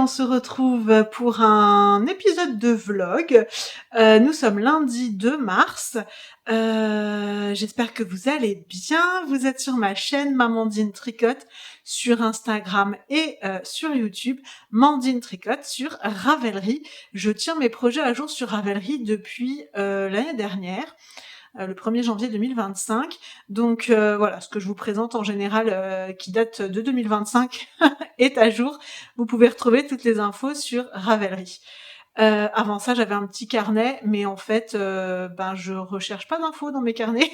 on se retrouve pour un épisode de vlog. Nous sommes lundi 2 mars. J'espère que vous allez bien. Vous êtes sur ma chaîne Mandine Tricote sur Instagram et sur YouTube. Mandine Tricote sur Ravelry. Je tiens mes projets à jour sur Ravelry depuis l'année dernière. Le 1er janvier 2025. Donc voilà, ce que je vous présente en général qui date de 2025 est à jour. Vous pouvez retrouver toutes les infos sur Ravelry. Avant ça, j'avais un petit carnet, mais en fait, je recherche pas d'infos dans mes carnets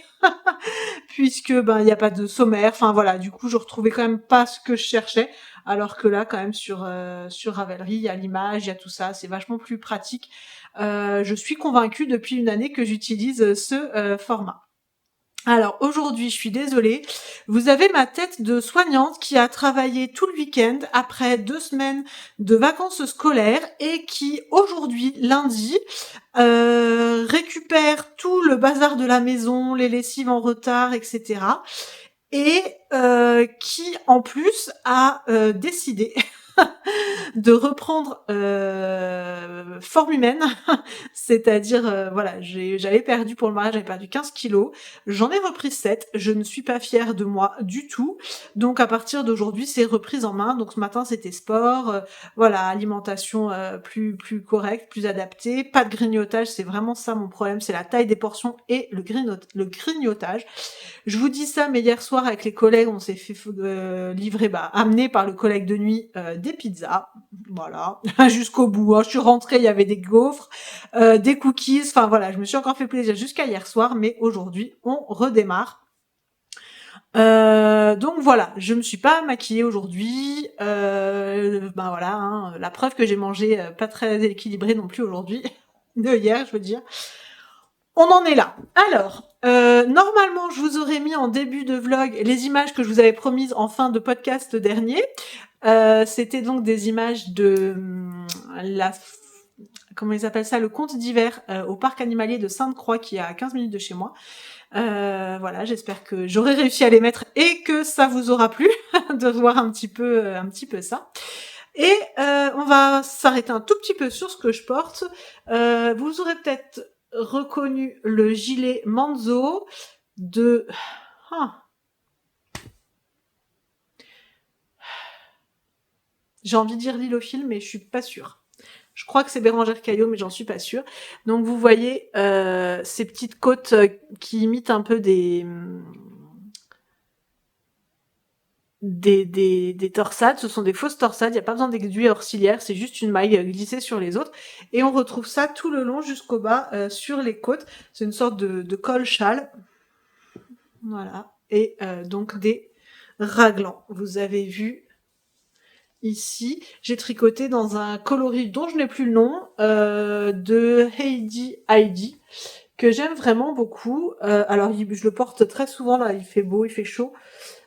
puisque il n'y a pas de sommaire. Enfin voilà, du coup, je retrouvais quand même pas ce que je cherchais, alors que là, quand même sur Ravelry, il y a l'image, il y a tout ça, c'est vachement plus pratique. Je suis convaincue depuis une année que j'utilise ce format. Alors aujourd'hui, je suis désolée, vous avez ma tête de soignante qui a travaillé tout le week-end après 2 semaines de vacances scolaires et qui aujourd'hui, lundi, récupère tout le bazar de la maison, les lessives en retard, etc. Et qui en plus a décidé de reprendre forme humaine, c'est-à-dire voilà, j'avais perdu pour le mariage, j'avais perdu 15 kilos, j'en ai repris 7, je ne suis pas fière de moi du tout, donc à partir d'aujourd'hui c'est reprise en main. Donc ce matin c'était sport, voilà, alimentation plus correcte, plus adaptée, pas de grignotage, c'est vraiment ça mon problème, c'est la taille des portions et le grignotage. Je vous dis ça, mais hier soir avec les collègues, on s'est fait livrer, amener par le collègue de nuit des pizzas, voilà, jusqu'au bout. Hein. Je suis rentrée, il y avait des gaufres, des cookies, enfin voilà, je me suis encore fait plaisir jusqu'à hier soir, mais aujourd'hui on redémarre. Donc voilà, je me suis pas maquillée aujourd'hui. Voilà, hein, la preuve que j'ai mangé pas très équilibré non plus aujourd'hui, de hier, je veux dire. On en est là. Alors, normalement, je vous aurais mis en début de vlog les images que je vous avais promises en fin de podcast dernier. C'était donc des images de comment ils appellent ça, le conte d'hiver au parc animalier de Sainte-Croix qui est à 15 minutes de chez moi. Voilà, j'espère que j'aurai réussi à les mettre et que ça vous aura plu de voir un petit peu ça. Et on va s'arrêter un tout petit peu sur ce que je porte. Vous aurez peut-être reconnu le gilet Manzo de... J'ai envie de dire Lilofil, mais je suis pas sûre. Je crois que c'est Bérangère Caillot, mais j'en suis pas sûre. Donc vous voyez ces petites côtes qui imitent un peu des torsades. Ce sont des fausses torsades, il n'y a pas besoin d'aiguille auxiliaire, c'est juste une maille glissée sur les autres. Et on retrouve ça tout le long jusqu'au bas sur les côtes. C'est une sorte de col châle. Voilà. Et donc des raglans. Vous avez vu ici, j'ai tricoté dans un coloris dont je n'ai plus le nom, de Heidi, que j'aime vraiment beaucoup. Alors je le porte très souvent, là il fait beau, il fait chaud.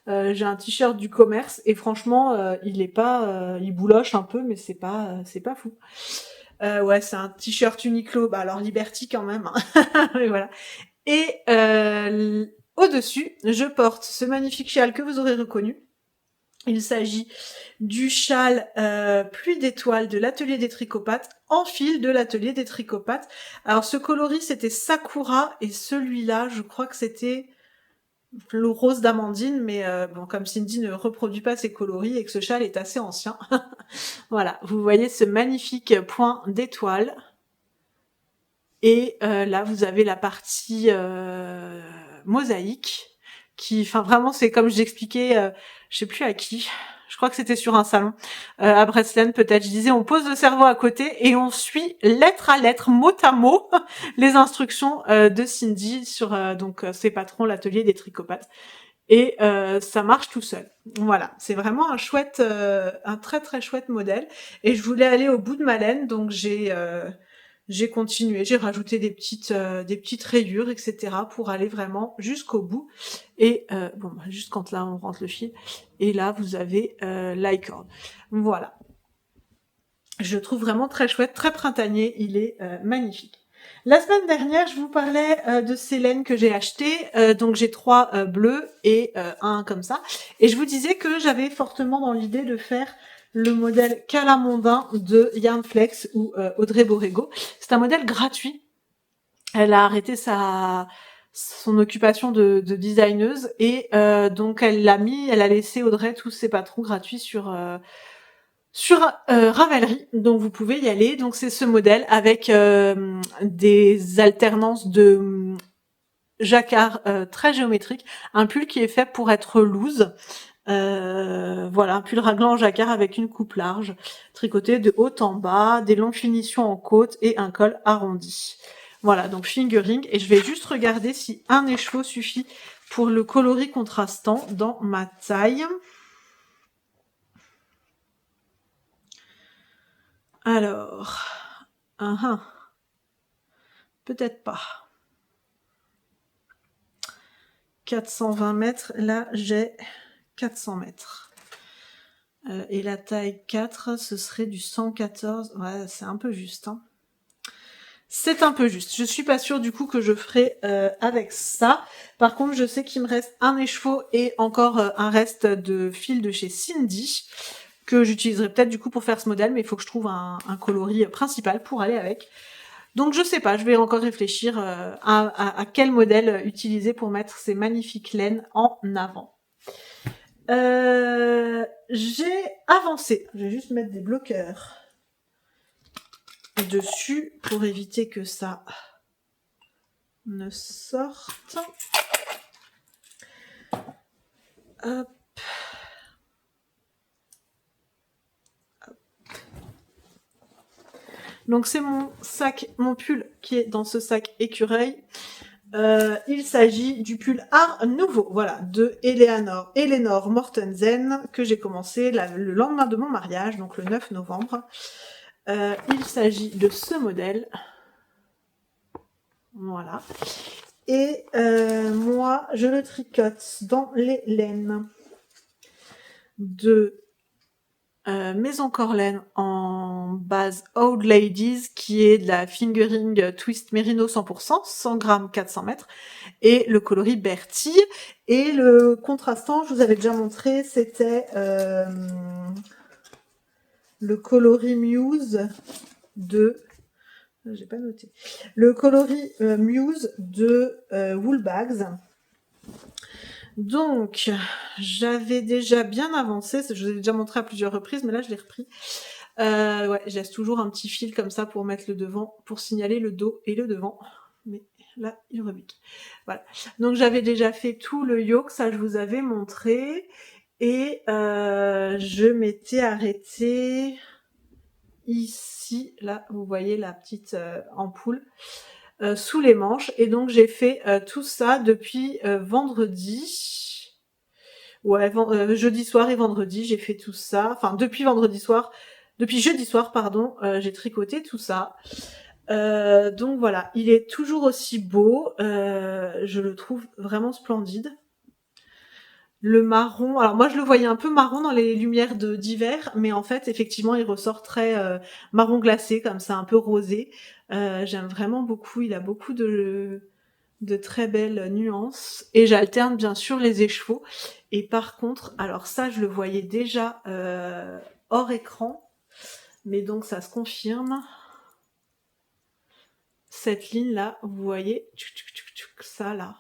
J'ai un t-shirt du commerce et franchement il est pas, il bouloche un peu, mais c'est pas fou. Ouais, c'est un t-shirt Uniqlo, alors Liberty quand même, hein. Et voilà. Et au-dessus, je porte ce magnifique châle que vous aurez reconnu. Il s'agit du châle Pluie d'étoiles de l'atelier des tricopates, en fil de l'atelier des tricopates. Alors ce coloris c'était Sakura et celui-là je crois que c'était le rose d'Amandine, mais bon, comme Cindy ne reproduit pas ses coloris et que ce châle est assez ancien. Voilà, vous voyez ce magnifique point d'étoile. Et là vous avez la partie mosaïque qui, enfin vraiment c'est comme j'expliquais, je sais plus à qui, je crois que c'était sur un salon à Breslen peut-être, je disais on pose le cerveau à côté et on suit lettre à lettre, mot à mot les instructions de Cindy sur donc ses patrons, l'atelier des tricopates, et ça marche tout seul. Voilà, c'est vraiment un chouette, un très très chouette modèle, et je voulais aller au bout de ma laine, donc j'ai continué, j'ai rajouté des petites rayures, etc. pour aller vraiment jusqu'au bout. Et juste quand là on rentre le fil. Et là vous avez l'icord. Voilà. Je le trouve vraiment très chouette, très printanier. Il est magnifique. La semaine dernière, je vous parlais de ces laines que j'ai achetées. Donc j'ai 3 bleus et un comme ça. Et je vous disais que j'avais fortement dans l'idée de faire le modèle Calamondin de Yarnflex ou Audrey Borrego. C'est un modèle gratuit. Elle a arrêté son occupation de designeuse et donc elle a laissé Audrey tous ses patrons gratuits sur Ravelry, donc vous pouvez y aller. Donc c'est ce modèle avec des alternances de jacquard très géométriques, un pull qui est fait pour être loose. Voilà, un pull raglan en jacquard avec une coupe large, tricoté de haut en bas, des longues finitions en côte et un col arrondi. Voilà, donc fingering, et je vais juste regarder si un écheveau suffit pour le coloris contrastant dans ma taille. Alors, peut-être pas. 420 mètres, là j'ai 400 mètres. Et la taille 4, ce serait du 114. Ouais, c'est un peu juste. Hein. C'est un peu juste. Je suis pas sûre du coup que je ferai avec ça. Par contre, je sais qu'il me reste un écheveau et encore un reste de fil de chez Cindy que j'utiliserai peut-être du coup pour faire ce modèle, mais il faut que je trouve un coloris principal pour aller avec. Donc je sais pas, je vais encore réfléchir à quel modèle utiliser pour mettre ces magnifiques laines en avant. J'ai avancé. Je vais juste mettre des bloqueurs dessus pour éviter que ça ne sorte. Hop. Donc c'est mon sac, mon pull qui est dans ce sac écureuil. Il s'agit du pull Art Nouveau, voilà, de Eleanor Mortensen, que j'ai commencé le lendemain de mon mariage, donc le 9 novembre. Il s'agit de ce modèle. Voilà. Et moi, je le tricote dans les laines de Maison Corlaine en base Old Ladies, qui est de la fingering twist mérino 100%, 100 grammes, 400 mètres, et le coloris Bertie. Et le contrastant, je vous avais déjà montré, c'était le coloris Muse de... J'ai pas noté. Le coloris Muse de Woolbags. Donc, j'avais déjà bien avancé, je vous ai déjà montré à plusieurs reprises, mais là je l'ai repris. Ouais, je laisse toujours un petit fil comme ça pour mettre le devant, pour signaler le dos et le devant. Mais là, il rebique. Voilà. Donc j'avais déjà fait tout le yoke, ça je vous avais montré. Et je m'étais arrêtée ici, là, vous voyez la petite ampoule. Sous les manches, et donc j'ai fait tout ça depuis vendredi. Ouais, jeudi soir et vendredi, j'ai fait tout ça. Enfin, depuis jeudi soir, pardon, j'ai tricoté tout ça. Donc voilà, il est toujours aussi beau. Je le trouve vraiment splendide. Le marron, alors moi je le voyais un peu marron dans les lumières d'hiver, mais en fait effectivement il ressort très marron glacé, comme ça, un peu rosé. J'aime vraiment beaucoup, il a beaucoup de très belles nuances, et j'alterne bien sûr les écheveaux. Et par contre, alors ça je le voyais déjà hors écran, mais donc ça se confirme. Cette ligne là, vous voyez, ça là.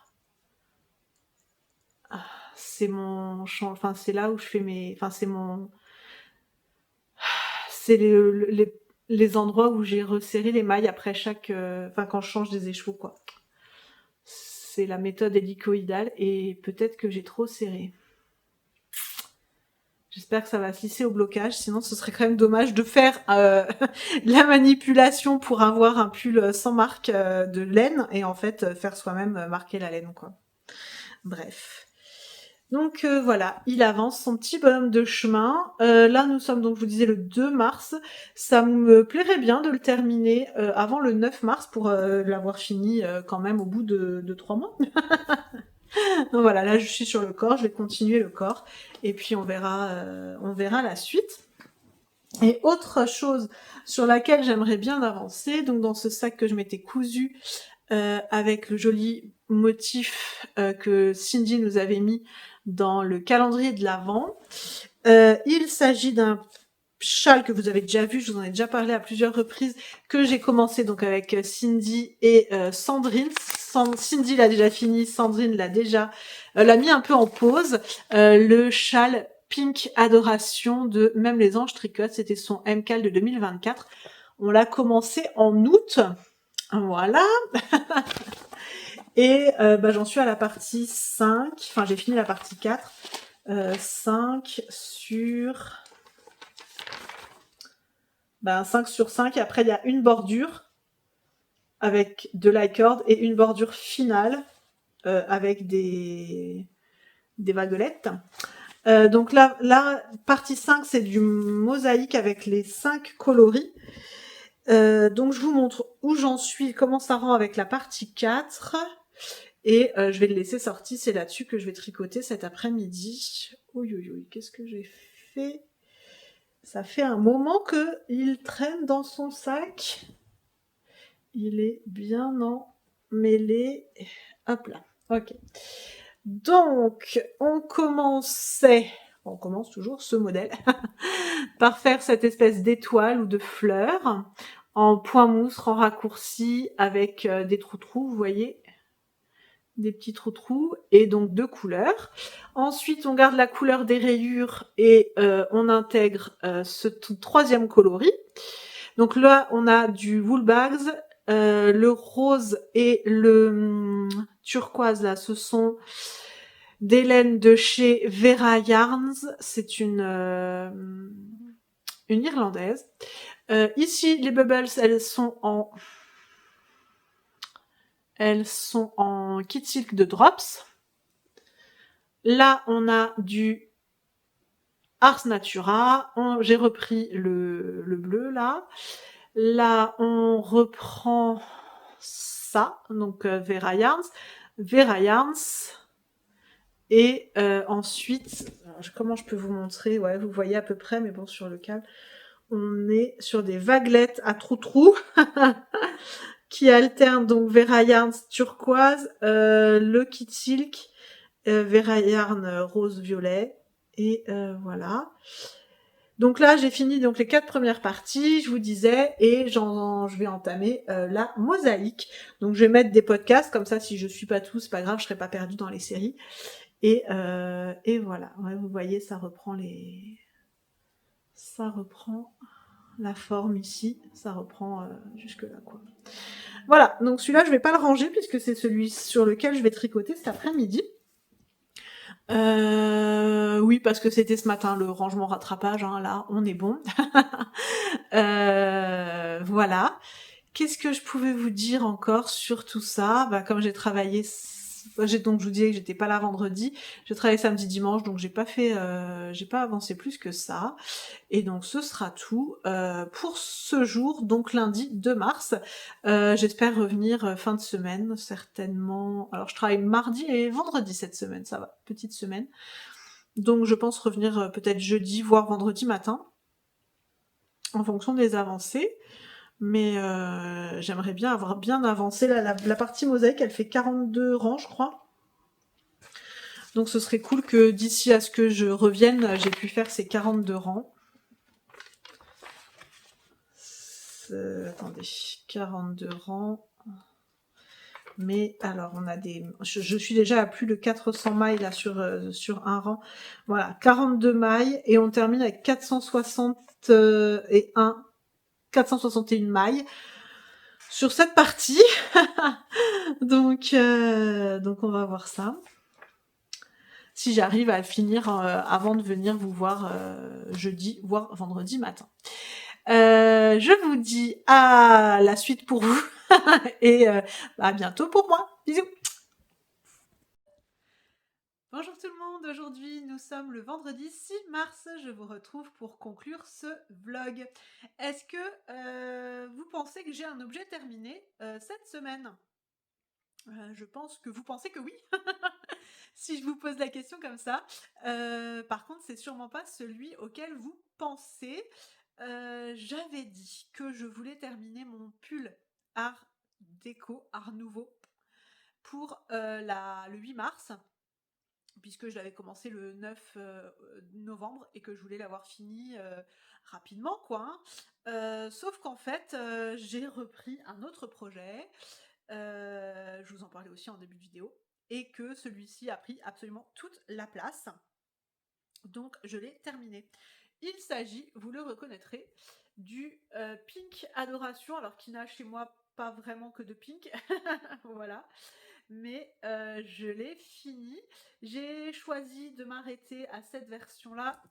C'est mon champ, enfin c'est là où je fais mes, enfin c'est les endroits où j'ai resserré les mailles après chaque, enfin quand je change des écheveaux quoi. C'est la méthode hélicoïdale et peut-être que j'ai trop serré. J'espère que ça va se lisser au blocage, sinon ce serait quand même dommage de faire la manipulation pour avoir un pull sans marque de laine et en fait faire soi-même marquer la laine quoi. Bref. Donc voilà, il avance son petit bonhomme de chemin. Là, nous sommes donc, je vous disais, le 2 mars. Ça me plairait bien de le terminer avant le 9 mars pour l'avoir fini quand même au bout de 3 mois. Donc voilà, là je suis sur le corps, je vais continuer le corps et puis on verra la suite. Et autre chose sur laquelle j'aimerais bien avancer, donc dans ce sac que je m'étais cousu avec le joli motif que Cindy nous avait mis dans le calendrier de l'Avent. Il s'agit d'un châle que vous avez déjà vu, je vous en ai déjà parlé à plusieurs reprises, que j'ai commencé donc avec Cindy et Sandrine. Cindy l'a déjà fini, Sandrine l'a déjà l'a mis un peu en pause. Le châle Pink Adoration de Même les Anges Tricotent, c'était son MCAL de 2024. On l'a commencé en août, voilà. Et j'en suis à la partie 5, enfin j'ai fini la partie 4, 5 sur 5 sur 5, et après il y a une bordure avec de l'icord et une bordure finale avec des vaguelettes. Donc là, partie 5, c'est du mosaïque avec les 5 coloris. Donc je vous montre où j'en suis, comment ça rend avec la partie 4. Et je vais le laisser sortir, c'est là-dessus que je vais tricoter cet après-midi. Oui, qu'est-ce que j'ai fait? Ça fait un moment qu'il traîne dans son sac. Il est bien emmêlé. Hop là, ok. Donc, on commence toujours ce modèle par faire cette espèce d'étoile ou de fleur en point mousse, en raccourci avec des trous, vous voyez, des petits trous et donc 2 couleurs. Ensuite, on garde la couleur des rayures et on intègre ce troisième coloris. Donc là, on a du wool bags, le rose et le turquoise là, ce sont des laines de chez Vera Yarns. C'est une irlandaise. Ici, les bubbles, elles sont en kit silk de drops. Là, on a du Ars Natura. J'ai repris le bleu là. Là, on reprend ça, donc Vera Yarns. Vera Yarns. Et ensuite, comment je peux vous montrer? Ouais, vous voyez à peu près, mais bon, sur le câble, on est sur des vaguelettes à trous qui alternent donc Vera Yarns turquoise, le kit silk, Vera Yarn rose-violet, et voilà. Donc là, j'ai fini donc les 4 premières parties, je vous disais, et je vais entamer la mosaïque. Donc je vais mettre des podcasts, comme ça, si je suis pas tout, c'est pas grave, je serai pas perdue dans les séries. Et voilà, ouais, vous voyez, ça reprend la forme ici, ça reprend jusque là, quoi. Voilà, donc celui-là, je vais pas le ranger puisque c'est celui sur lequel je vais tricoter cet après-midi. Oui, parce que c'était ce matin le rangement rattrapage, hein, là, on est bon. Voilà. Qu'est-ce que je pouvais vous dire encore sur tout ça? Comme j'ai travaillé, donc je vous disais que j'étais pas là vendredi, j'ai travaillé samedi, dimanche, donc j'ai pas avancé plus que ça. Et donc ce sera tout pour ce jour, donc lundi 2 mars. J'espère revenir fin de semaine, certainement. Alors je travaille mardi et vendredi cette semaine, ça va, petite semaine. Donc je pense revenir peut-être jeudi, voire vendredi matin, en fonction des avancées. Mais j'aimerais bien avoir bien avancé. La partie mosaïque, elle fait 42 rangs, je crois. Donc ce serait cool que d'ici à ce que je revienne, j'ai pu faire ces 42 rangs. Attendez, 42 rangs. Mais alors, on a des... Je suis déjà à plus de 400 mailles là sur un rang. Voilà, 42 mailles et on termine avec 461 mailles sur cette partie. donc on va voir ça. Si j'arrive à le finir avant de venir vous voir jeudi, voire vendredi matin. Je vous dis à la suite pour vous et à bientôt pour moi. Bisous. Bonjour tout le monde, aujourd'hui nous sommes le vendredi 6 mars, je vous retrouve pour conclure ce vlog. Est-ce que vous pensez que j'ai un objet terminé cette semaine? Je pense que vous pensez que oui, si je vous pose la question comme ça. Par contre, c'est sûrement pas celui auquel vous pensez. J'avais dit que je voulais terminer mon pull art déco, art nouveau, pour le 8 mars, puisque je l'avais commencé le 9 novembre et que je voulais l'avoir fini rapidement, quoi, hein. Sauf qu'en fait, j'ai repris un autre projet, je vous en parlais aussi en début de vidéo, et que celui-ci a pris absolument toute la place. Donc je l'ai terminé. Il s'agit, vous le reconnaîtrez, du Pink Adoration, alors qui n'a chez moi pas vraiment que de Pink, voilà, mais je l'ai fini. J'ai choisi de m'arrêter à cette version-là.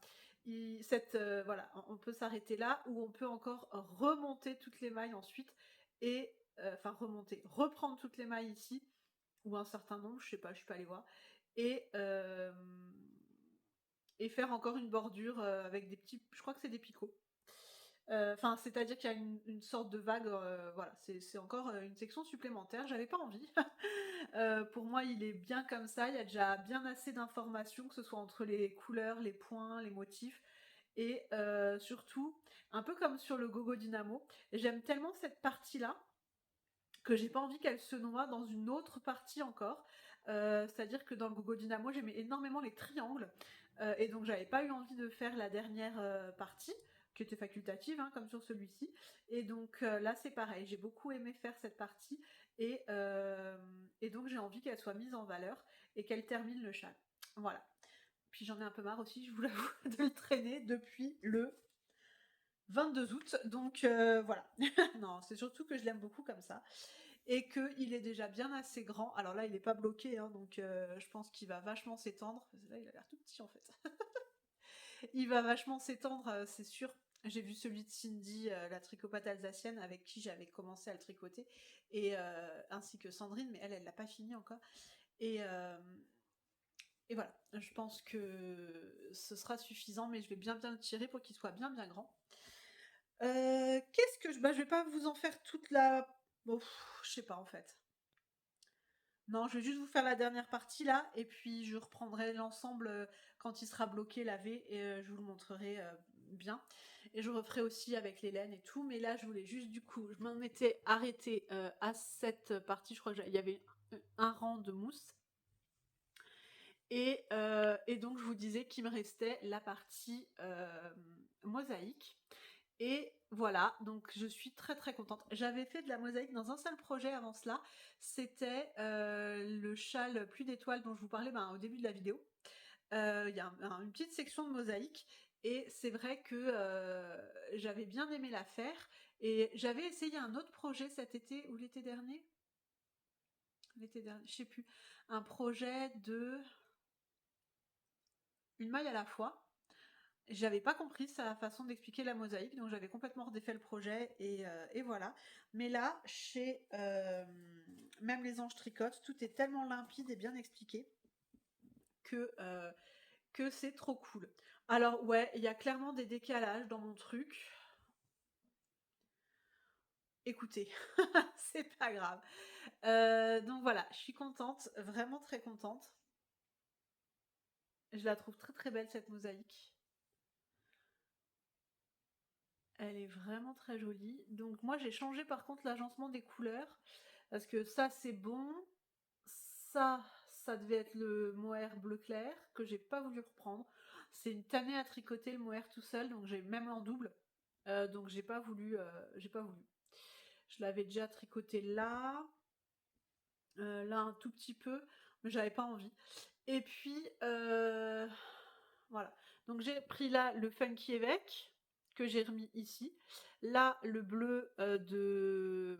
Voilà, on peut s'arrêter là, ou on peut encore remonter toutes les mailles ensuite, et enfin reprendre toutes les mailles ici, ou un certain nombre, je sais pas, je suis pas allée voir, et faire encore une bordure avec des petits, je crois que c'est des picots. Enfin, c'est-à-dire qu'il y a une sorte de vague, voilà, c'est encore une section supplémentaire. J'avais pas envie. Pour moi, il est bien comme ça. Il y a déjà bien assez d'informations, que ce soit entre les couleurs, les points, les motifs. Et surtout, un peu comme sur le Gogo Dynamo, j'aime tellement cette partie-là que j'ai pas envie qu'elle se noie dans une autre partie encore. C'est-à-dire que dans le Gogo Dynamo, j'aimais énormément les triangles, et donc j'avais pas eu envie de faire la dernière partie, qui était facultative, hein, comme sur celui-ci. Et donc là, c'est pareil, j'ai beaucoup aimé faire cette partie, et donc j'ai envie qu'elle soit mise en valeur, et qu'elle termine le châle. Voilà. Puis j'en ai un peu marre aussi, je vous l'avoue, de le traîner depuis le 22 août, donc voilà. Non, c'est surtout que je l'aime beaucoup comme ça, et qu'il est déjà bien assez grand. Alors là, il n'est pas bloqué, hein, donc je pense qu'il va vachement s'étendre. Là, il a l'air tout petit en fait. Il va vachement s'étendre, c'est sûr. J'ai vu celui de Cindy, la tricopate alsacienne, avec qui j'avais commencé à le tricoter, et ainsi que Sandrine, mais elle l'a pas fini encore. Et voilà, je pense que ce sera suffisant, mais je vais bien le tirer pour qu'il soit bien grand. Qu'est-ce que je... Bah, je vais pas vous en faire toute la... Bon, je sais pas en fait. Non, je vais juste vous faire la dernière partie là, et puis je reprendrai l'ensemble quand il sera bloqué, lavé, et je vous le montrerai bien. Et je referai aussi avec les laines et tout, mais là je voulais juste, du coup, je m'en étais arrêtée à cette partie, je crois qu'il y avait un rang de mousse. Et donc je vous disais qu'il me restait la partie mosaïque. Et voilà, donc je suis très très contente. J'avais fait de la mosaïque dans un seul projet avant cela, c'était le châle Pluie d'étoiles dont je vous parlais au début de la vidéo. Il y a une petite section de mosaïque, et c'est vrai que j'avais bien aimé la faire, et j'avais essayé un autre projet cet été, ou l'été dernier, je sais plus, un projet de une maille à la fois. J'avais pas compris sa façon d'expliquer la mosaïque, donc j'avais complètement redéfait le projet, et voilà. Mais là, chez même les anges tricotent, tout est tellement limpide et bien expliqué que c'est trop cool. Alors ouais, il y a clairement des décalages dans mon truc. Écoutez, c'est pas grave. Donc voilà, je suis contente, vraiment très contente. Je la trouve très très belle cette mosaïque. Elle est vraiment très jolie. Donc moi j'ai changé par contre l'agencement des couleurs, parce que ça c'est bon. Ça devait être le mohair bleu clair, que j'ai pas voulu reprendre. C'est une tannée à tricoter le mohair tout seul, donc j'ai même en double. Donc j'ai pas voulu, Je l'avais déjà tricoté là, là un tout petit peu, mais j'avais pas envie. Et puis voilà. Donc j'ai pris là le Funky Évêque, que j'ai remis ici. Là, le bleu de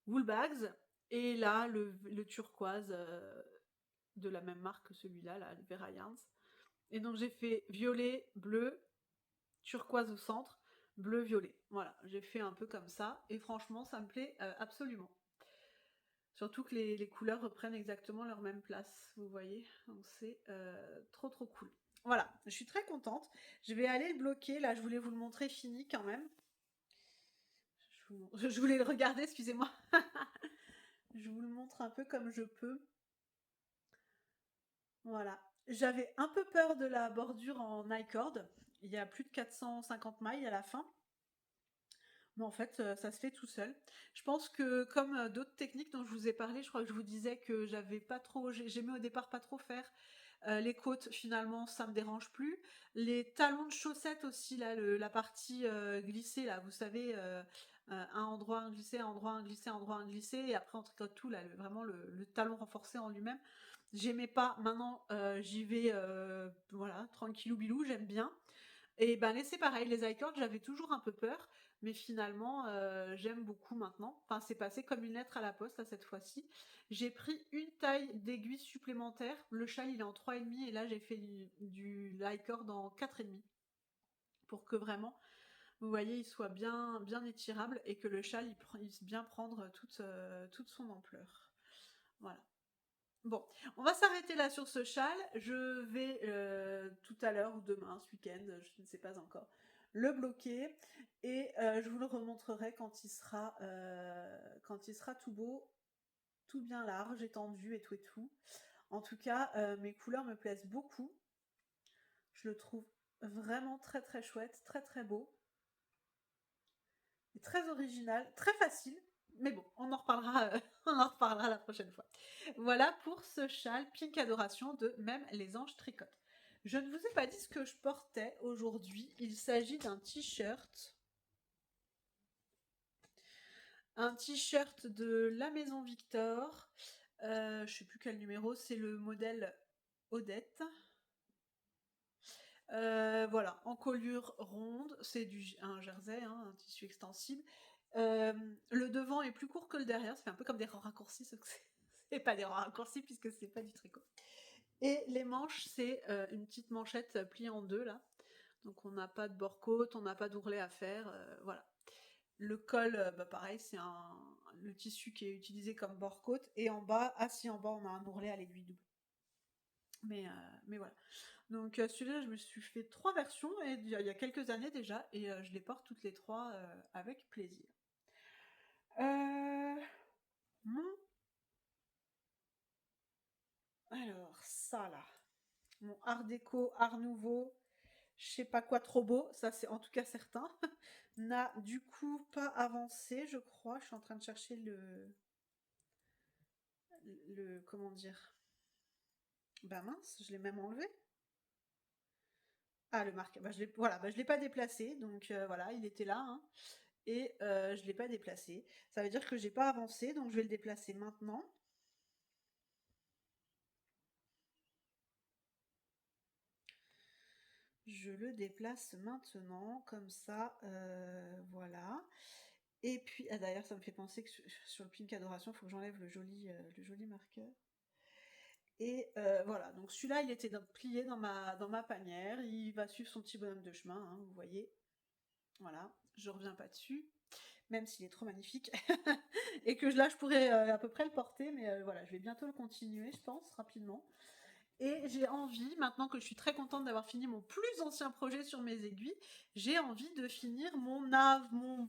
Woolbags, et là le turquoise de la même marque que celui-là, là, le Vera Yarns. Et donc j'ai fait violet, bleu, turquoise au centre, bleu, violet. Voilà, j'ai fait un peu comme ça, et franchement ça me plaît absolument. Surtout que les couleurs reprennent exactement leur même place, vous voyez. Donc c'est trop trop cool. Voilà, je suis très contente. Je vais aller le bloquer, là je voulais vous le montrer fini quand même. Je voulais le regarder, excusez-moi. Je vous le montre un peu comme je peux. Voilà. J'avais un peu peur de la bordure en I-cord. Il y a plus de 450 mailles à la fin. Mais en fait, ça se fait tout seul. Je pense que comme, d'autres techniques dont je vous ai parlé, je crois que je vous disais que j'avais pas trop j'aimais au départ pas trop faire, les côtes, finalement, ça me dérange plus. Les talons de chaussettes aussi, là, la partie glissée, là, vous savez, un endroit, un glissé, un endroit, un glissé, un endroit, un glissé, et après on tricote tout, là, vraiment le talon renforcé en lui-même. J'aimais pas. Maintenant, j'y vais, voilà, tranquillou bilou, j'aime bien. Et ben là, c'est pareil, les iCords, j'avais toujours un peu peur, mais finalement, j'aime beaucoup maintenant. Enfin, c'est passé comme une lettre à la poste, là, cette fois-ci. J'ai pris une taille d'aiguille supplémentaire. Le châle, il est en 3,5 et là, j'ai fait du l'icord en 4,5 pour que vraiment, vous voyez, il soit bien, bien étirable et que le châle, il puisse bien prendre toute son ampleur. Voilà. Bon, on va s'arrêter là sur ce châle. Je vais tout à l'heure ou demain, ce week-end, je ne sais pas encore, le bloquer et je vous le remontrerai quand il sera tout beau, tout bien large, étendu et tout et tout. En tout cas, mes couleurs me plaisent beaucoup. Je le trouve vraiment très très chouette, très très beau, et très original, très facile. Mais bon, on en reparlera, on en reparlera la prochaine fois. Voilà pour ce châle Pink Adoration de Même les anges tricotent. Je ne vous ai pas dit ce que je portais aujourd'hui. Il s'agit d'un t-shirt. Un t-shirt de la Maison Victor. Je ne sais plus quel numéro, c'est le modèle Odette. Voilà, en colure ronde, c'est un jersey, hein, un tissu extensible. Le devant est plus court que le derrière, ça fait un peu comme des rangs raccourcis, sauf que c'est pas des rangs raccourcis puisque c'est pas du tricot. Et les manches, c'est une petite manchette pliée en deux là. Donc on n'a pas de bord-côte, on n'a pas d'ourlet à faire, voilà. Le col, bah pareil, c'est le tissu qui est utilisé comme bord-côte, et en bas, assis en bas, on a un ourlet à l'aiguille double. Mais voilà. Donc celui-là, je me suis fait 3 versions et il y a quelques années déjà, et je les porte toutes les 3 avec plaisir. Euh, mon... Alors, ça là, mon art déco, art nouveau, je sais pas quoi trop beau, ça c'est en tout cas certain, n'a du coup pas avancé, je crois. Je suis en train de chercher comment dire. Bah mince, je l'ai même enlevé. Ah, le marqueur, bah, voilà, bah, je l'ai pas déplacé, donc voilà, il était là, hein, et je l'ai pas déplacé. Ça veut dire que j'ai pas avancé, donc je vais le déplacer maintenant. Je le déplace maintenant, comme ça, voilà. Et puis, ah d'ailleurs, ça me fait penser que sur le Pink Adoration, il faut que j'enlève le joli marqueur. Et voilà, donc celui-là, il était plié dans ma panière. Il va suivre son petit bonhomme de chemin, hein, vous voyez. Voilà, je reviens pas dessus, même s'il est trop magnifique. Et que là, je pourrais à peu près le porter, mais voilà, je vais bientôt le continuer, je pense, rapidement. Et j'ai envie, maintenant que je suis très contente d'avoir fini mon plus ancien projet sur mes aiguilles, j'ai envie de finir mon nouveau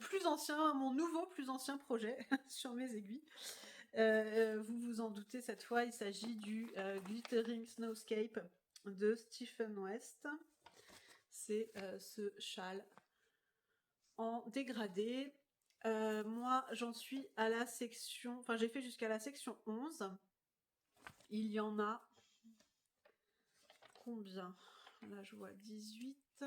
plus ancien projet sur mes aiguilles. Vous vous en doutez, cette fois, il s'agit du Glittering Snowscape de Stephen West. C'est ce châle en dégradé. Moi, j'en suis à la section... Enfin, j'ai fait jusqu'à la section 11. Il y en a... Combien? Là, je vois 18.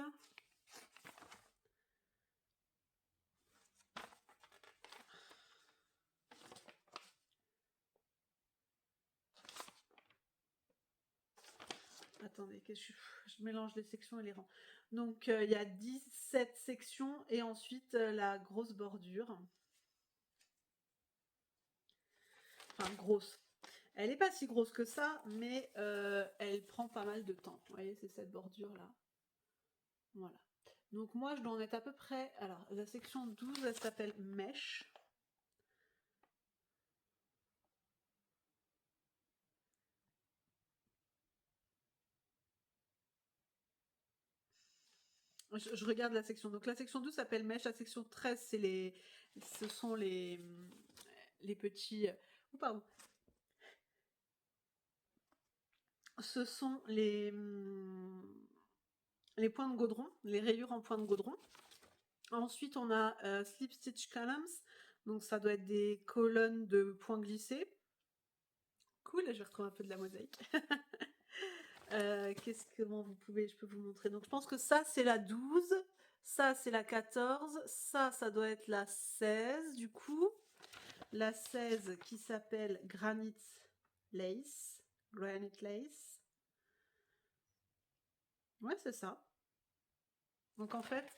Attendez, je mélange les sections et les rangs. Donc, il y a 17 sections et ensuite la grosse bordure. Enfin, grosse. Elle n'est pas si grosse que ça, mais elle prend pas mal de temps. Vous voyez, c'est cette bordure-là. Voilà. Donc moi, je dois en être à peu près... Alors, la section 12, elle s'appelle Mèche. Je regarde la section. Donc la section 12 s'appelle Mèche. La section 13, ce sont les petits... Oh, pardon. Ce sont les points de gaudron, les rayures en points de gaudron. Ensuite, on a Slip Stitch Columns. Donc, ça doit être des colonnes de points glissés. Cool, je vais retrouver un peu de la mosaïque. Je peux vous montrer. Donc, je pense que ça, c'est la 12. Ça, c'est la 14. Ça doit être la 16, du coup. La 16 qui s'appelle Granite Lace. Granite Lace. Ouais, c'est ça. Donc, en fait...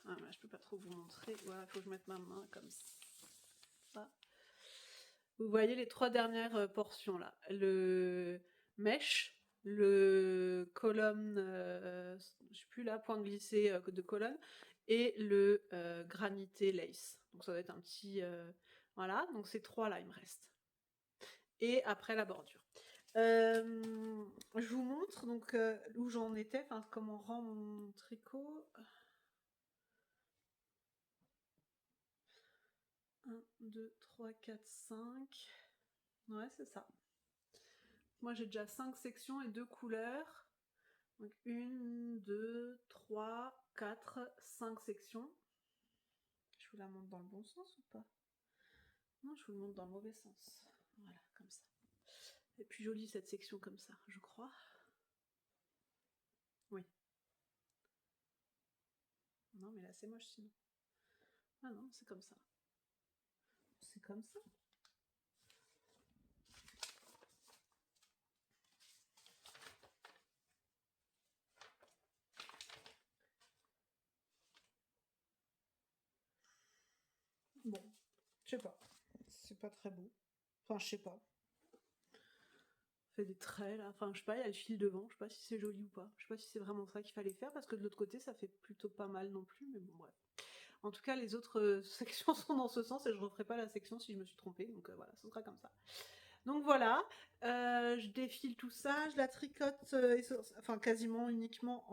Ah, je peux pas trop vous montrer. Voilà, il faut que je mette ma main comme ça. Vous voyez les 3 dernières portions là. Le mesh, le colonne, je sais plus là, point glissé de colonne, et le granité lace. Donc ça doit être un petit... voilà, donc ces 3 là, il me reste. Et après la bordure. Je vous montre donc où j'en étais, enfin comment rend mon tricot. 1, 2, 3, 4, 5. Ouais, c'est ça. Moi, j'ai déjà 5 sections et 2 couleurs. Donc 1, 2, 3, 4, 5 sections. Je vous la montre dans le bon sens ou pas? Non, je vous le montre dans le mauvais sens. Voilà, comme ça. Et puis jolie cette section comme ça, je crois. Oui. Non, mais là c'est moche sinon. Ah non, c'est comme ça. C'est comme ça. Bon, je sais pas. C'est pas très beau. Enfin, je sais pas. Fait des traits là, enfin je sais pas, il y a le fil devant, je sais pas si c'est joli ou pas, je sais pas si c'est vraiment ça qu'il fallait faire parce que de l'autre côté ça fait plutôt pas mal non plus, mais bon bref. En tout cas les autres sections sont dans ce sens et je referai pas la section si je me suis trompée, donc voilà, ce sera comme ça. Donc voilà, je défile tout ça, je la tricote, enfin quasiment uniquement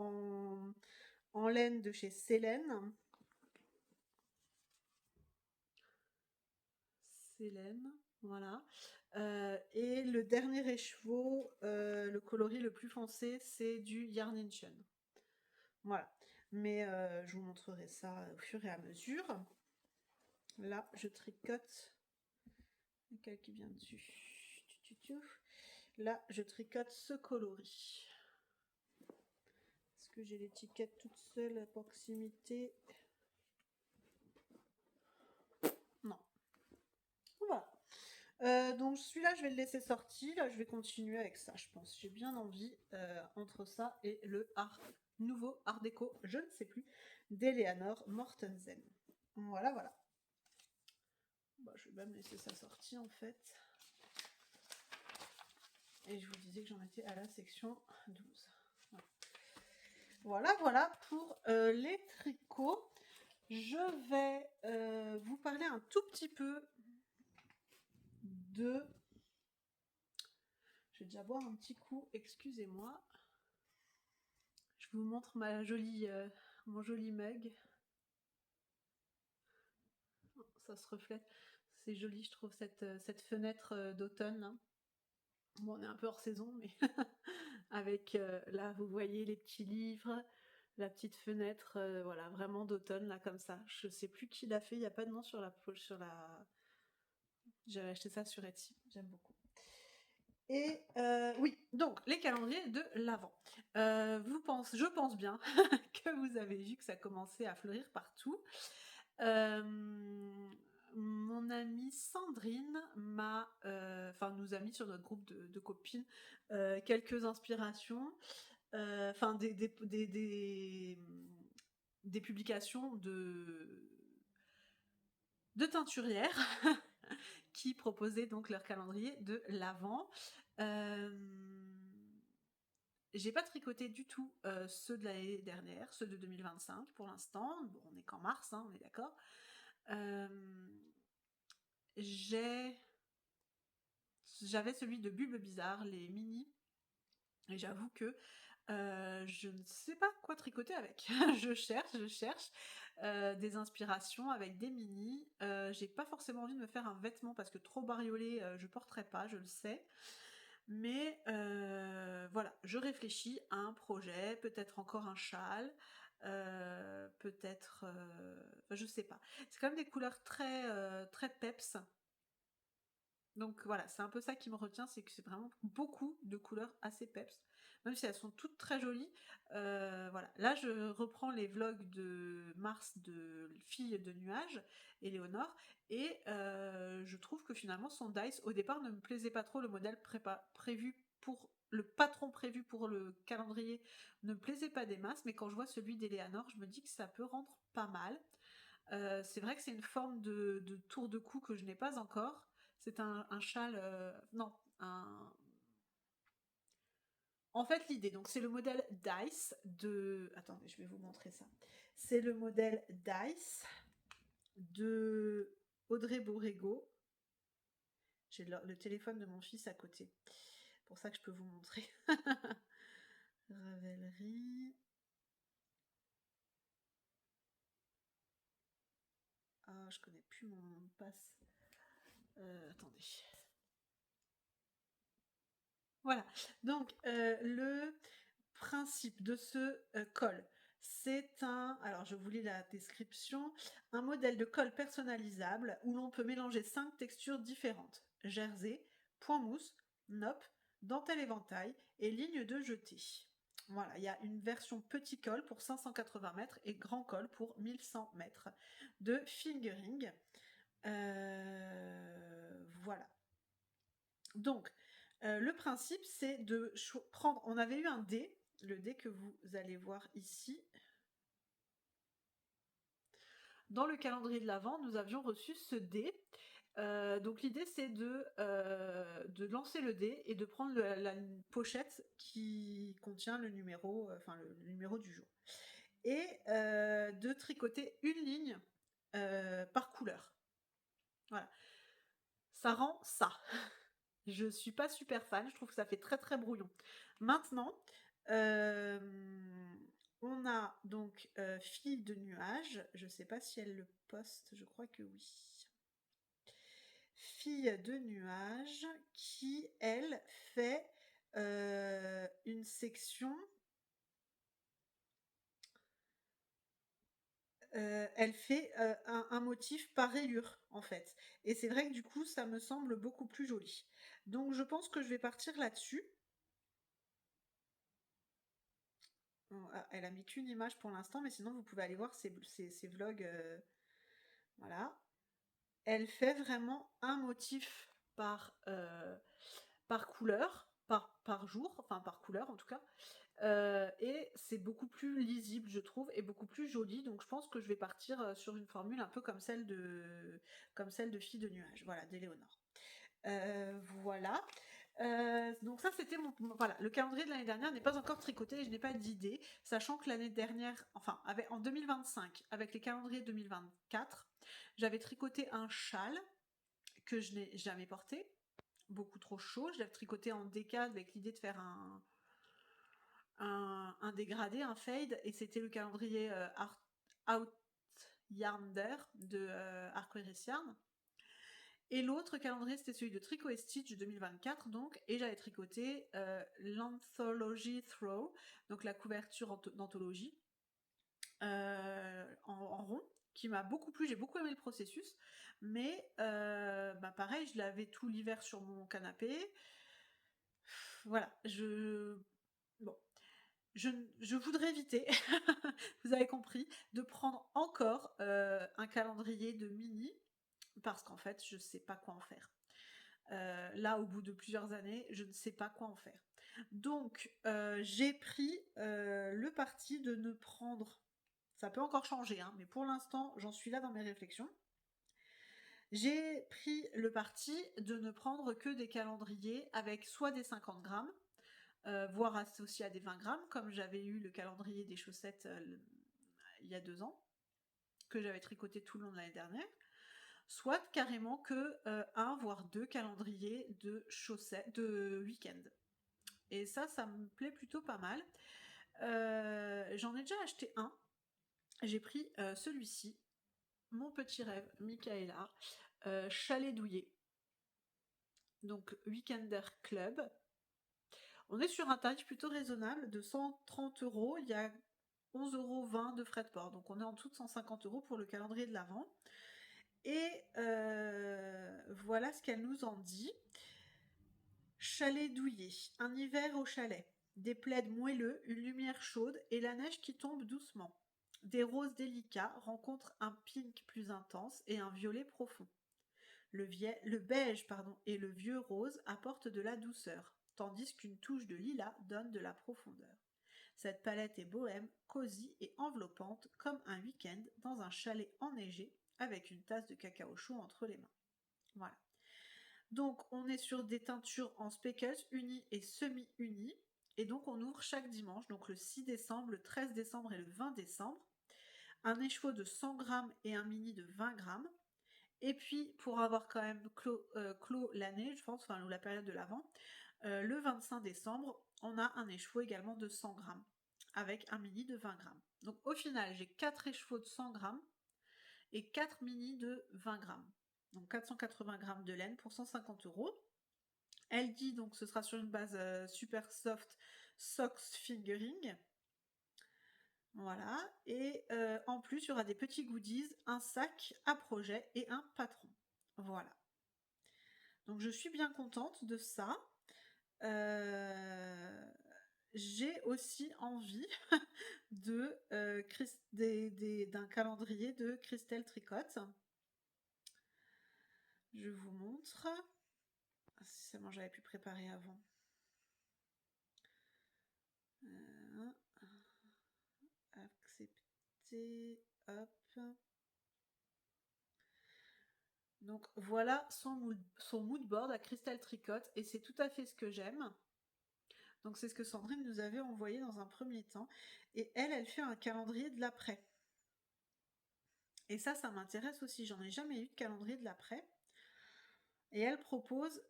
en laine de chez Célène. Célène, voilà. Et le dernier écheveau, le coloris le plus foncé, c'est du Yarn Inchen. Voilà. Mais je vous montrerai ça au fur et à mesure. Là, je tricote. Lequel qui vient dessus? Là, je tricote ce coloris. Est-ce que j'ai l'étiquette toute seule à proximité? Non. Voilà. Donc celui-là, je vais le laisser sorti. Là, je vais continuer avec ça, je pense. J'ai bien envie, entre ça et le nouveau art déco, je ne sais plus, d'Eleanor Mortensen. Voilà, voilà. Bah, je vais même laisser ça sorti, en fait. Et je vous disais que j'en étais à la section 12. Voilà, voilà pour les tricots. Je vais vous parler un tout petit peu de... Je vais déjà boire un petit coup, excusez-moi. Je vous montre mon joli mug. Ça se reflète. C'est joli, je trouve, cette fenêtre d'automne. Bon, on est un peu hors saison, mais avec, là, vous voyez les petits livres, la petite fenêtre, voilà, vraiment d'automne, là, comme ça. Je sais plus qui l'a fait, il n'y a pas de nom sur la poche, J'avais acheté ça sur Etsy, j'aime beaucoup. Et oui, donc les calendriers de l'Avent. Je pense bien que vous avez vu que ça commençait à fleurir partout. Mon amie Sandrine nous a mis sur notre groupe de copines quelques inspirations, enfin des publications de teinturières qui proposaient donc leur calendrier de l'Avent. J'ai pas tricoté du tout ceux de l'année dernière, ceux de 2025 pour l'instant. Bon, on est qu'en mars, hein, on est d'accord. J'avais celui de Bulbe Bizarre, les mini. Et j'avoue que je ne sais pas quoi tricoter avec. je cherche des inspirations avec des mini. J'ai pas forcément envie de me faire un vêtement parce que trop bariolé, je porterai pas, je le sais. Mais voilà, je réfléchis à un projet, peut-être encore un châle, peut-être, enfin, je sais pas. C'est quand même des couleurs très peps. Donc voilà, c'est un peu ça qui me retient, c'est que c'est vraiment beaucoup de couleurs assez peps, même si elles sont toutes très jolies. Voilà, là je reprends les vlogs de mars de Fille de Nuages, Éléonore, et je trouve que finalement son dice, au départ, ne me plaisait pas trop, le modèle prévu pour... Le patron prévu pour le calendrier ne me plaisait pas des masses, mais quand je vois celui d'Éléonore, je me dis que ça peut rendre pas mal. C'est vrai que c'est une forme de tour de cou que je n'ai pas encore. C'est un châle, non, un... En fait, l'idée, donc c'est le modèle Dice de... Attendez, je vais vous montrer ça. C'est le modèle Dice de Audrey Borrego. J'ai le téléphone de mon fils à côté. Pour ça que je peux vous montrer. Ravelry. Ah, je connais plus mon passe. Attendez. Voilà. Donc, le principe de ce col, c'est un, alors je vous lis la description, un modèle de col personnalisable où l'on peut mélanger 5 textures différentes: jersey, point mousse, nope, dentelle éventail et ligne de jeté. Voilà, il y a une version petit col pour 580 mètres et grand col pour 1100 mètres de fingering. Voilà. Donc, le principe, c'est de prendre... On avait eu un dé, le dé que vous allez voir ici. Dans le calendrier de l'Avent, nous avions reçu ce dé. Donc l'idée, c'est de lancer le dé et de prendre la pochette qui contient le numéro, enfin le numéro du jour. Et de tricoter une ligne par couleur. Voilà. Ça rend ça. Je suis pas super fan, je trouve que ça fait très très brouillon. Maintenant, on a donc Fille de Nuages, je sais pas si elle le poste, je crois que oui. Fille de Nuages qui, elle, fait une section... elle fait un motif par rayure en fait. Et c'est vrai que du coup ça me semble beaucoup plus joli. Donc je pense que je vais partir là-dessus. Elle a mis qu'une image pour l'instant, mais sinon vous pouvez aller voir ses vlogs. Voilà. Elle fait vraiment un motif par couleur, par jour, enfin par couleur en tout cas. Et c'est beaucoup plus lisible, je trouve, et beaucoup plus joli. Donc je pense que je vais partir sur une formule un peu comme celle de Fille de Nuages, voilà, d'Éléonore. Voilà. Donc ça, c'était voilà, le calendrier de l'année dernière n'est pas encore tricoté et je n'ai pas d'idée, sachant que l'année dernière, enfin, en 2025, avec les calendriers 2024, j'avais tricoté un châle que je n'ai jamais porté, beaucoup trop chaud. Je l'avais tricoté en décade avec l'idée de faire un dégradé, un fade, et c'était le calendrier Out Yarnder de Arcoiris Yarn. Et l'autre calendrier, c'était celui de Tricot et Stitch 2024, donc, et j'avais tricoté l'Anthology Throw, donc la couverture d'anthologie, en rond, qui m'a beaucoup plu, j'ai beaucoup aimé le processus, mais pareil, je l'avais tout l'hiver sur mon canapé. Voilà, bon, je voudrais éviter, vous avez compris, de prendre encore un calendrier de mini, parce qu'en fait, je sais pas quoi en faire. Là, au bout de plusieurs années, je ne sais pas quoi en faire. Donc, j'ai pris le parti de ne prendre... Ça peut encore changer, hein, mais pour l'instant, j'en suis là dans mes réflexions. J'ai pris le parti de ne prendre que des calendriers avec soit des 50 grammes, voire associés à des 20 grammes, comme j'avais eu le calendrier des chaussettes il y a 2 ans, que j'avais tricoté tout le long de l'année dernière, soit carrément que un voire 2 calendriers de chaussettes de week-end. Et ça me plaît plutôt pas mal. J'en ai déjà acheté un. J'ai pris celui-ci, mon petit rêve, Michaela, chalet douillet. Donc Weekender Club. On est sur un tarif plutôt raisonnable de 130 €. Il y a 11,20 € de frais de port. Donc on est en dessous de 150 € pour le calendrier de l'Avent. Et voilà ce qu'elle nous en dit. Chalet douillet, un hiver au chalet, des plaids moelleux, une lumière chaude et la neige qui tombe doucement. Des roses délicats rencontrent un pink plus intense et un violet profond. Le beige et le vieux rose apportent de la douceur, tandis qu'une touche de lilas donne de la profondeur. Cette palette est bohème, cosy et enveloppante comme un week-end dans un chalet enneigé avec une tasse de cacao chaud entre les mains. Voilà. Donc on est sur des teintures en speckles, unies et semi-unies. Et donc on ouvre chaque dimanche, donc le 6 décembre, le 13 décembre et le 20 décembre. Un écheveau de 100 grammes et un mini de 20 grammes. Et puis, pour avoir quand même clos l'année, je pense, enfin, ou la période de l'Avent, le 25 décembre, on a un écheveau également de 100 grammes, avec un mini de 20 grammes. Donc, au final, j'ai 4 échevaux de 100 grammes et 4 mini de 20 grammes. Donc, 480 grammes de laine pour 150 €. Elle dit donc ce sera sur une base super soft socks fingering. Voilà. Et en plus, il y aura des petits goodies, un sac à projet et un patron. Voilà. Donc je suis bien contente de ça. J'ai aussi envie d'un calendrier de Christelle Tricotte. Je vous montre. Si seulement j'avais pu préparer avant. Accepter. Hop. Donc voilà son mood board à Christelle Tricotte et c'est tout à fait ce que j'aime. Donc c'est ce que Sandrine nous avait envoyé dans un premier temps. Et elle fait un calendrier de l'après. Et ça m'intéresse aussi. J'en ai jamais eu de calendrier de l'après. Et elle propose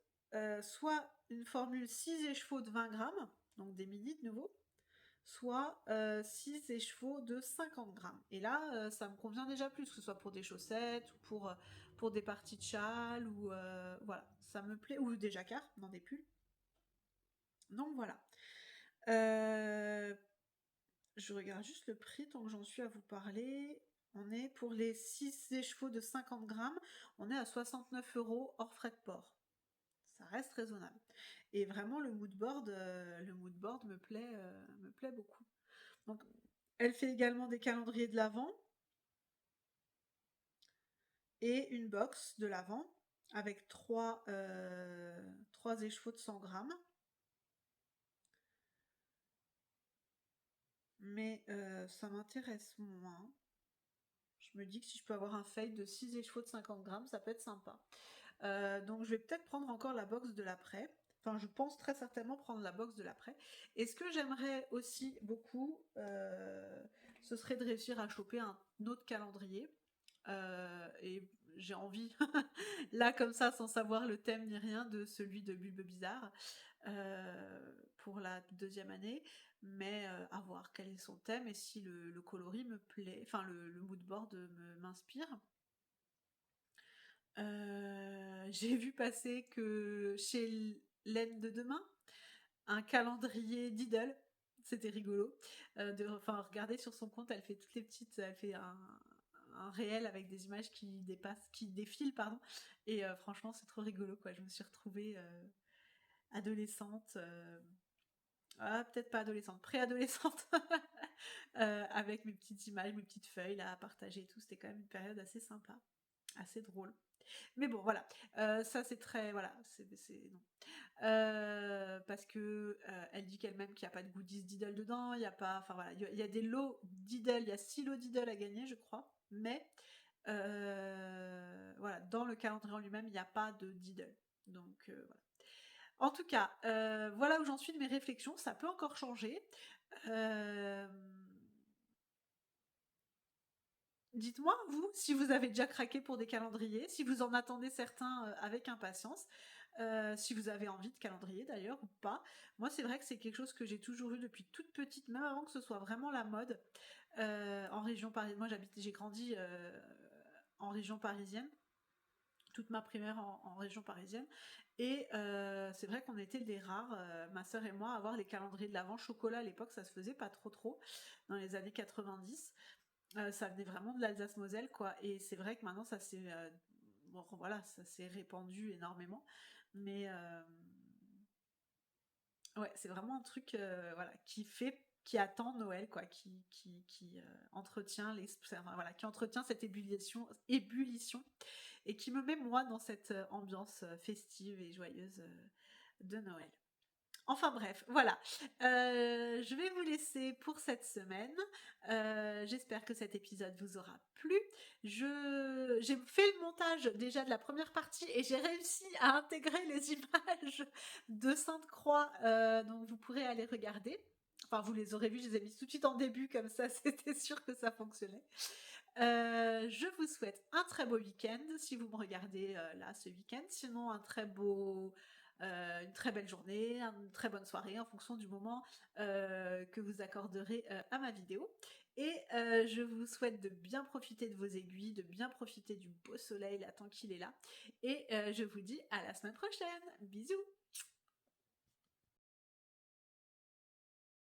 soit une formule 6 échevaux de 20 grammes, donc des mini de nouveau, soit 6 échevaux de 50 grammes. Et là, ça me convient déjà plus, que ce soit pour des chaussettes, ou pour des parties de châle, ou voilà, ça me plaît, ou des jacquards dans des pulls. Donc voilà. Je regarde juste le prix tant que j'en suis à vous parler. On est pour les 6 échevaux de 50 grammes, on est à 69 € hors frais de port. Ça reste raisonnable. Et vraiment, le mood board me plaît beaucoup. Donc, elle fait également des calendriers de l'Avent et une box de l'Avent avec 3 échevaux de 100 grammes. Mais ça m'intéresse moins. Je me dis que si je peux avoir un fade de 6 échevaux de 50 grammes, ça peut être sympa. Donc je vais peut-être prendre encore la box de l'après. Enfin, je pense très certainement prendre la box de l'après. Et ce que j'aimerais aussi beaucoup, ce serait de réussir à choper un autre calendrier. Et j'ai envie, là comme ça, sans savoir le thème ni rien, de celui de Bulbe Bizarre pour la deuxième année. Mais à voir quel est son thème et si le coloris me plaît, enfin le mood board m'inspire. J'ai vu passer que chez Laine de Demain, un calendrier Diddle, c'était rigolo. Regardez sur son compte, elle fait toutes les petites, elle fait un réel avec des images qui défilent, pardon. Et franchement, c'est trop rigolo, quoi. Je me suis retrouvée adolescente, peut-être pas adolescente, préadolescente, avec mes petites images, mes petites feuilles là à partager et tout. C'était quand même une période assez sympa, assez drôle. Mais bon, voilà. Ça, c'est très... Voilà, c'est non. Parce que elle dit qu'elle-même qu'il n'y a pas de goodies Diddle dedans, il y a pas... Enfin, voilà, il y a des lots Diddle, il y a 6 lots Diddle à gagner, je crois. Mais, voilà, dans le calendrier en lui-même, il n'y a pas de Diddle. Donc, voilà. En tout cas, voilà où j'en suis de mes réflexions. Ça peut encore changer. Dites-moi, vous, si vous avez déjà craqué pour des calendriers, si vous en attendez certains avec impatience, si vous avez envie de calendrier d'ailleurs ou pas. Moi, c'est vrai que c'est quelque chose que j'ai toujours eu depuis toute petite, même avant que ce soit vraiment la mode. En région parisienne, moi j'ai grandi en région parisienne. toute ma primaire en région parisienne. Et c'est vrai qu'on était des rares, ma sœur et moi, à avoir les calendriers de l'Avent chocolat. À l'époque, ça se faisait pas trop dans les années 90. Ça venait vraiment de l'Alsace-Moselle, quoi. Et c'est vrai que maintenant, ça s'est bon, voilà, ça s'est répandu énormément. Mais ouais, c'est vraiment un truc voilà, qui attend Noël, quoi, qui entretient enfin, voilà, qui entretient cette ébullition et qui me met moi dans cette ambiance festive et joyeuse de Noël. Enfin bref, voilà. Je vais vous laisser pour cette semaine. J'espère que cet épisode vous aura plu. J'ai fait le montage déjà de la première partie et j'ai réussi à intégrer les images de Sainte-Croix, donc vous pourrez aller regarder. Enfin, vous les aurez vues, je les ai mis tout de suite en début, comme ça, c'était sûr que ça fonctionnait. Je vous souhaite un très beau week-end si vous me regardez là ce week-end. Sinon, une très belle journée, une très bonne soirée en fonction du moment que vous accorderez à ma vidéo. Et je vous souhaite de bien profiter de vos aiguilles, de bien profiter du beau soleil là tant qu'il est là. Et je vous dis à la semaine prochaine. Bisous!